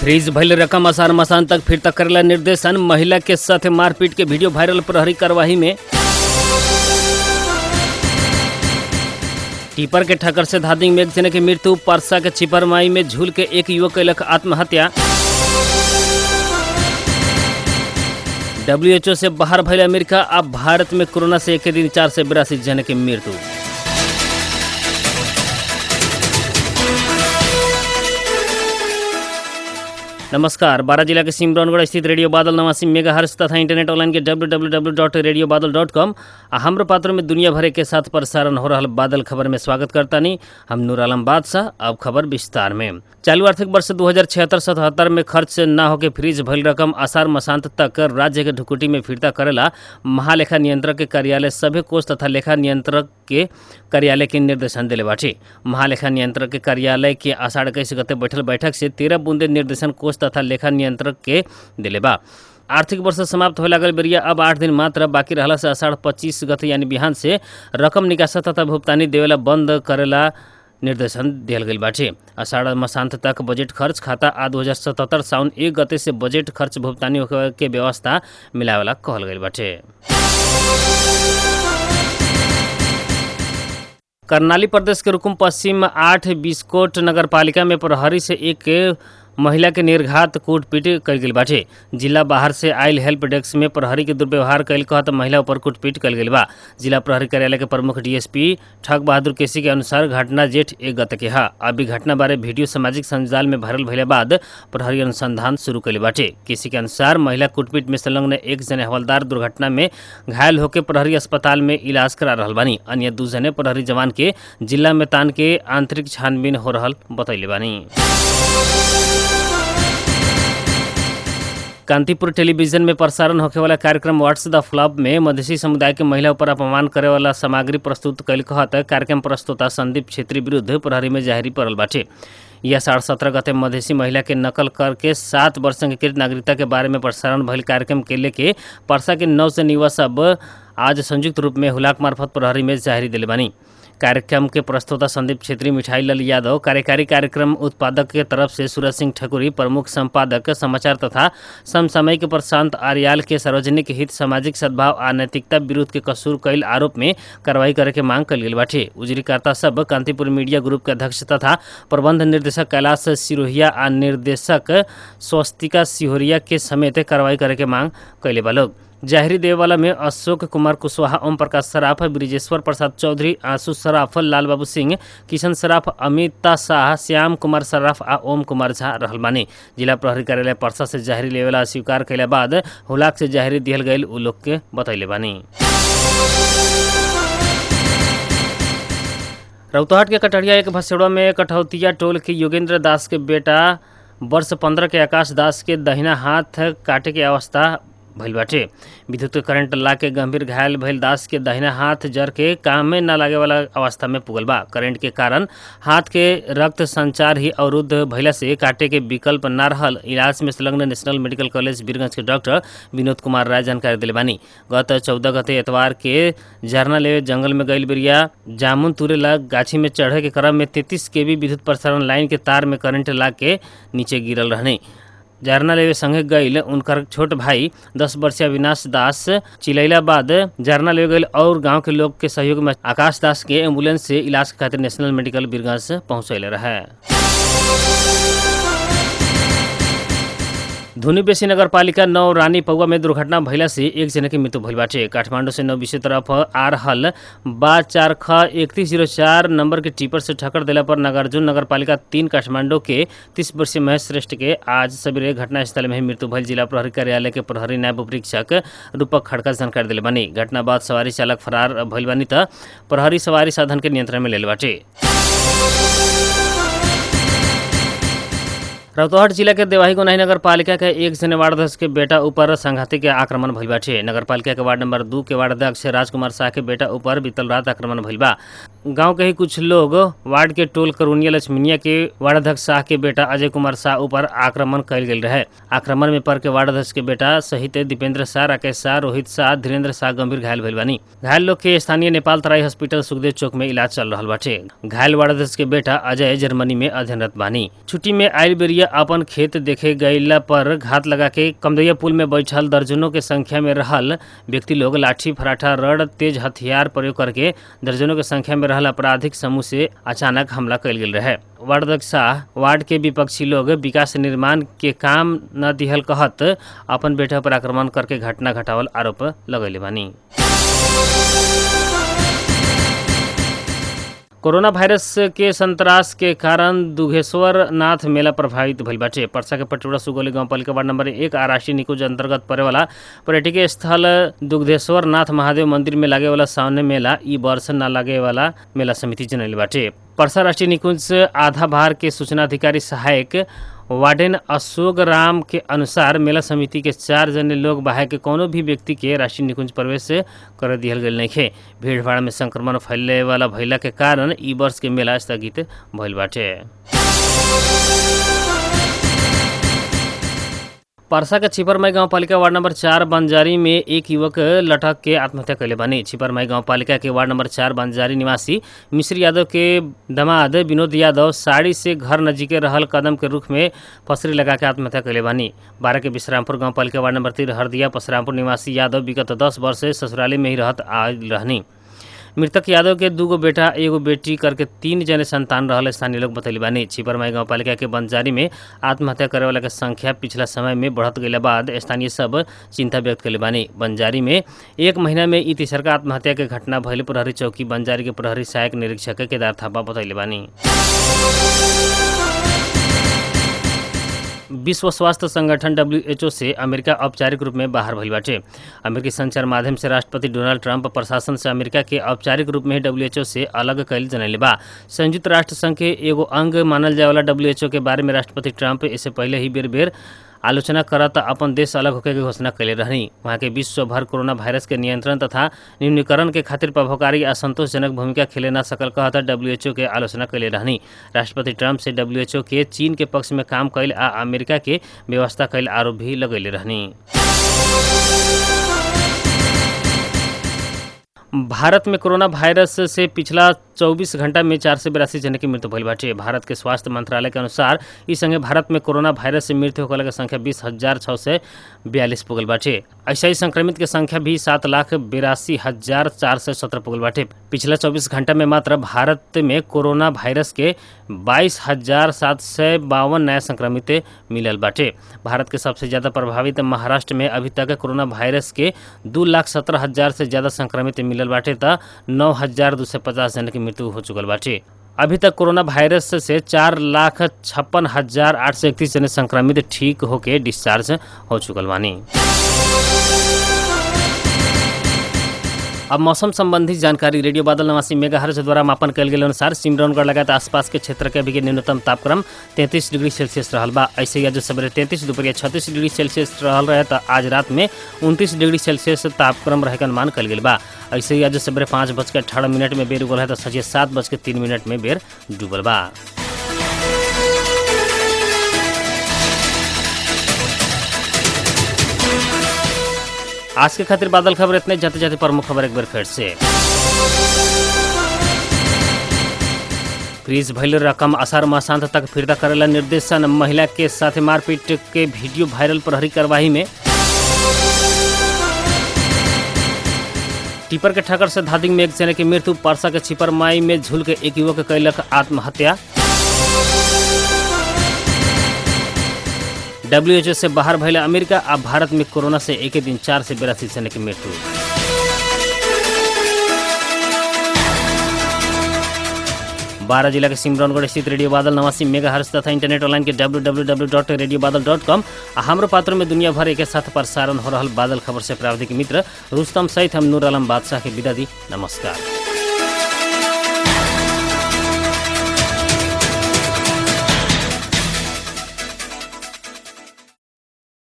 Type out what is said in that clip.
Fridge भइल रकम आसार मसान तक फिर तक करेला निर्देशन। महिला के साथ मारपीट के वीडियो वायरल। प्रहरी कार्यवाही में टिपर के ठक्कर से धादिंग में एक जने की मृत्यु। परसा के छिपरमाई में झूल के एक युवक कैलक आत्महत्या। WHO से बाहर भइल अमेरिका। अब भारत में कोरोना से एक दिन 482 जने की मृत्यु। नमस्कार। बारा जिला के सिमरौनगढ़ स्थित रेडियो बादल 89 मेगाहर्ट्ज तथा इंटरनेट ऑनलाइन के www.radiobadal.com आ हमरो पात्रों में दुनिया भर के साथ प्रसारण हो रहा बादल खबर में स्वागत करता नहीं। हम नूर आलम बादशाह। अब खबर विस्तार में। चालू आर्थिक वर्ष 2076-77 में खर्च न होके फ्रीज भइल रकम आसार मसांत तक राज्य के ढुकुटी में फिरता करेला महालेखा नियंत्रक के कार्यालय सभे कोष तथा लेखा नियंत्रक के कार्यालय के निर्देशन दिले बाटे। महालेखा नियंत्रक के कार्यालय के आषाढ़ 21 गते बैठल बैठक से 13 बूंदे निर्देशन कोष तथा लेखा नियंत्रक के दिले बा। आर्थिक वर्ष समाप्त हो लागल बेरिया अब 8 दिन मात्र बाकी रहला से आषाढ़ 25 गते यानी बिहान से रकम निकासा तथा भुगतानी देवेला बंद करेला निर्देशन दियल गई बाटे। आषाढ़ मसांत तक बजट खर्च खाता आ 2077 साउन 1 गते से बजट खर्च भुगतानी होखे के व्यवस्था मिलावेला कहल गई बाटे। करनाली प्रदेश के रुकुम पश्चिम 8 बिस्कोट नगर पालिका में प्रहरी से एक महिला के निर्घात कूटपीट कल गई बाटे। जिला बाहर से आयल हेल्प डेस्क में प्रहरी के दुर्व्यवहार कल कहत महिला ऊपर कूटपीट कल गई बा। जिला प्रहरी कार्यालय के प्रमुख डीएसपी ठग बहादुर केसी के अनुसार घटना जेठ 1 गते के हा। अभी घटना बारे वीडियो सामाजिक संजाल में वायरल भइले बाद प्रहरी अनुसंधान शुरू कइले बाटे। केसी के अनुसार महिला कूटपीट में संलग्न एक जने हवलदार दुर्घटना में घायल होकर प्रहरी अस्पताल में इलाज करा रहल बानी। अन्य 2 जने प्रहरी जवान के जिला में तान के आंतरिक छानबीन हो रहल बतैले बानी। कांतिपुर टेलीविजन में प्रसारण होखे वाला कार्यक्रम व्हाट्स द फ्लॉप में मधेसी समुदाय के महिला पर अपमान करे वाला सामग्री प्रस्तुत कल कहत कार्यक्रम प्रस्तुता संदीप छेत्री विरुद्ध प्रहरी में जाहिरी पड़ल बाटे। यह 17 गते मधेसी महिला के नकल करके 7 वर्ष अंगीकृत नागरिकता के बारे में प्रसारण भइल कार्यक्रम के लेके परसा के 9 से युवा सब आज संयुक्त रूप में हुलाक मार्फत प्रहरी में जाहिरी दिले बानी। कार्यक्रम के प्रस्तुता संदीप छेत्री, मिठाई लाल यादव, कार्यकारी कार्यक्रम उत्पादक के तरफ से सूरज सिंह ठकुरी, प्रमुख संपादक समाचार तथा समसामयिक प्रशांत आर्याल के सार्वजनिक हित, सामाजिक सद्भाव आ नैतिकता विरुद्ध के कसूर कईल आरोप में कार्रवाई करे के मांग कल गेल बाटे। उजरीकर्ता सब कांतिपुर मीडिया ग्रुप के अध्यक्ष तथा प्रबंध निर्देशक कैलाश सिरोहिया आ निर्देशक स्वस्तिका सिहोरिया के समेत कार्रवाई करे के मांग कैले बा लोग। जाहिरी देवे वाला में अशोक कुमार कुशवाहा, ओम प्रकाश सराफ, ब्रिजेश्वर प्रसाद चौधरी, आंसू सराफ, लाल बाबू सिंह, किशन सराफ, अमिता शाह, श्याम कुमार सराफ आ ओम कुमार झा रहल बानी। जिला प्रहरी कार्यालय परसा से जाहिरी लेवेला स्वीकार कैला बाद हुलाक से जाहिरी दिहल गईल उ लोग के बतैले बानी। रौतहट के कटहरिया एक भसेड़वा में कठौतिया टोल के योगेंद्र दास के बेटा वर्ष 15 के आकाश दास के दहिना हाथ काटे के अवस्था भइल बाटे। विद्युत करंट ला के गंभीर घायल भइल दास के दाहिना हाथ जर के काम में न लागे वाला अवस्था में पुगल बा। करंट के कारण हाथ के रक्त संचार ही अवरुद्ध भइला से काटे के विकल्प न रहल। इलाज में संलग्न नेशनल मेडिकल कॉलेज बीरगंज के डॉक्टर विनोद कुमार राय जानकारी दिले बानी। गत 14 गते एतवार के झरना लेवे जंगल में गईल बेरिया जामुन तुरे ला गाछी में चढ़े के क्रम में 33 केवी विद्युत प्रसारण लाइन के तार में करंट ला के नीचे गिरल रहने। झरना लेवे संगे गईल उनकर छोट भाई 10 वर्षीय अविनाश दास चिलैला बाद झरना लेवे गईल और गांव के लोग के सहयोग में आकाश दास के एम्बुलेंस से इलाज खातिर नेशनल मेडिकल बीरगंज पहुंचैले रहे। धुनी बेसी नगर पालिका 9 रानी पौवा में दुर्घटना भइला से एक जने की मृत्यु भइल बाटे। काठमांडू से 9 बीसी तरफ आ रहल 4X3104 नंबर के टिपर से ठक्कर देला पर नागार्जुन नगर पालिका 3 काठमांडू के 30 वर्षीय महेश श्रेष्ठ के आज सवेरे घटनास्थल में ही मृत्यु भइल। जिला प्रहरी कार्यालय के प्रहरी नायब उपरीक्षक रूपक खड़का जानकारी दिले बानी। घटना बाद सवारी चालक फरार भइल बानी त प्रहरी सवारी साधन के नियंत्रण में लेल बाटे। रौतहट जिला के देवाही गोनाही नगर पालिका के एक जने वार्ड अध्यक्ष के बेटा ऊपर संघाती के आक्रमण भइल बाटे। नगर पालिका के वार्ड नंबर 2 के वार्ड अध्यक्ष राजकुमार शाह के बेटा ऊपर बीतल रात आक्रमण भइल बा। गांव के ही कुछ लोग वार्ड के टोल करुनिया लक्ष्मीनिया के वार्ड अध्यक्ष शाह के बेटा अजय कुमार शाह ऊपर आक्रमण कयल गेल रहे। आक्रमण में पर के वार्ड अध्यक्ष के बेटा सहित दीपेंद्र शाह, राकेश शाह, रोहित शाह, धीरेन्द्र शाह गंभीर घायल भइल बानी। घायल लोग के स्थानीय नेपाल तराई हॉस्पिटल सुखदेव चौक में इलाज चल रहल बाटे। घायल वार्ड अध्यक्ष के बेटा अजय जर्मनी में अध्ययनरत बानी। छुट्टी में आयल बेरिया कमदैया अपन खेत देखे गईला पर घात लगा के कमदैया पुल में बैठल दर्जनों के संख्या में रहल व्यक्ति लोग लाठी फराठा रड तेज हथियार प्रयोग करके दर्जनों के संख्या में रहल आपराधिक समूह से अचानक हमला कल गेल रहे। वार्ड अध्यक्ष शाह वार्ड के विपक्षी लोग विकास निर्माण के काम न दिहल कहत अपन बेटा पर आक्रमण करके घटना घटावल आरोप लगैले बानी। कोरोना वायरस के संतरास के कारण दुघेश्वर नाथ मेला प्रभावित भइल बाटे। परसा के पटोरा सुगौली गांवपालिका वार्ड नंबर 1 आराशी निकुंज अंतर्गत पड़े वाला पर्यटकीय स्थल दुग्धेश्वर नाथ महादेव मंदिर में लागे वाला सावने मेला ई वर्ष न लागे वाला मेला समिति जनैले बाटे। परसा राष्ट्रीय निकुंज आधा भार के सूचना अधिकारी सहायक वार्डन अशोक राम के अनुसार मेला समिति के 4 जने लोग बाहे के कोनो भी व्यक्ति के राष्ट्रीय निकुंज प्रवेश कर दिहल गईल नइखे। भीड़ भाड़ में संक्रमण फैले वाला भइला के कारण ई वर्ष के मेला स्थगित भइल बाटे। परसा के छिपरमाई गांवपालिका वार्ड नंबर 4 बंजारी में एक युवक लटक के आत्महत्या कैले बानी। छिपरमाई गांवपालिका के वार्ड नंबर 4 बंजारी निवासी मिश्री यादव के दामाद विनोद यादव साड़ी से घर नजीके रहल कदम के रुख में फसरी लगा के आत्महत्या कैले बानी। 12 के विश्रामपुर गांवपालिका वार्ड नंबर 3 हरदिया परशुरामपुर निवासी यादव विगत 10 वर्ष से ससुराली में ही रहत आयल रहनी। मृतक यादव के 2 बेटा एगो बेटी करके 3 जने संतान रहल स्थानीय लोग बतैले बानी। छिपरमाई गांवपालिका के बंजारी में आत्महत्या करे वाला के संख्या पिछला समय में बढ़त गईला बाद स्थानीय सब चिंता व्यक्त कैले बानी। बंजारी में 1 महीना में ई तीसरका आत्महत्या के घटना भइल प्रहरी चौकी बंजारी के प्रहरी सहायक निरीक्षक केदार थापा बतैले बानी। विश्व स्वास्थ्य संगठन WHO से अमेरिका औपचारिक रूप में बाहर भइल बाटे। अमेरिकी संचार माध्यम से राष्ट्रपति डोनाल्ड ट्रंप प्रशासन से अमेरिका के औपचारिक रूप में WHO से अलग कैल जनैले बा। संयुक्त राष्ट्र संघ के एगो अंग मानल जाए वाला WHO के बारे में राष्ट्रपति ट्रंप इससे पहले ही बेर बेर आलोचना करत अपन देश अलग होके के घोषणा कैले रहनी। वहाँ के विश्व भर कोरोना वायरस के नियंत्रण तथा न्यूनीकरण के खातिर प्रभावकारी आ संतोषजनक भूमिका खेले न सकल कहता WHO के आलोचना कैले रहनी। राष्ट्रपति ट्रंप से WHO के चीन के पक्ष में काम कैल आ अमेरिका के व्यवस्था कैल आरोप भी लगैले रहनी। भारत में कोरोना वायरस से पिछला 24 घंटा में 482 जने की मृत्यु भइल बाटे। भारत के स्वास्थ्य मंत्रालय के अनुसार इस संगे भारत में कोरोना वायरस से मृत्यु होने की संख्या 20,642 पुगल बाटे। ऐसा ही संक्रमित के संख्या भी 7,82,417 पुगल बाटे। पिछला 24 घंटा में मात्र भारत में कोरोना वायरस के 22,752 नया संक्रमित मिलल बाटे। भारत के सबसे ज्यादा प्रभावित महाराष्ट्र में अभी तक कोरोना वायरस के 2,17,000 से ज्यादा संक्रमित मिलल बाटे त 9,250 जन की मृत्यु हो चुकल बाटे। अभी तक कोरोना वायरस से 4,56,831 जने संक्रमित ठीक होके डिस्चार्ज हो चुकल बानी। अब मौसम संबंधी जानकारी रेडियो बादल 89 मेगाहर्ट्ज द्वारा मापन कल गेल अनुसार सिमरौनगढ़ लगायत आसपास के क्षेत्र के अभी के न्यूनतम तापक्रम 33 डिग्री सेल्सियस रहल बा। ऐसे ही आज सवेरे 33 दोपहर 36 डिग्री सेल्सियस रहल रहे तो आज रात में 29 डिग्री सेल्सियस तापक्रम रहे का अनुमान कल गेल बा। ऐसे ही आज सवेरे 5:18 में बेर उगल है तो संझे 7:03 में बेर डूबल बा। आज के खातिर बादल खबर इतने। जाते जाते प्रमुख खबर एक बार फिर से। फ्रीज भइल रकम आषाढ़ मासांत तक फिरता करेला निर्देशन। महिला के साथ मारपीट के वीडियो वायरल प्रहरी कार्यवाही में। टिपर के ठक्कर से धादिंग में 1 जने की मृत्यु। परसा के छिपरमाई में झूल के एक युवक कैलक आत्महत्या। WHO से बाहर भइल अमेरिका। अब भारत में कोरोना से एक दिन 4 से 82 जने की मृत्यु। बारह जिला के सिमरौनगढ़ स्थित रेडियो बादल 89 मेगाहर्ट्ज तथा इंटरनेट ऑनलाइन के www.radiobadal.com हमरो पात्रों में दुनिया भर एक साथ प्रसारण हो रहा बादल खबर से प्राविधिक मित्र रुस्तम सहित हम नूर आलम बादशाह के विदा दी। नमस्कार।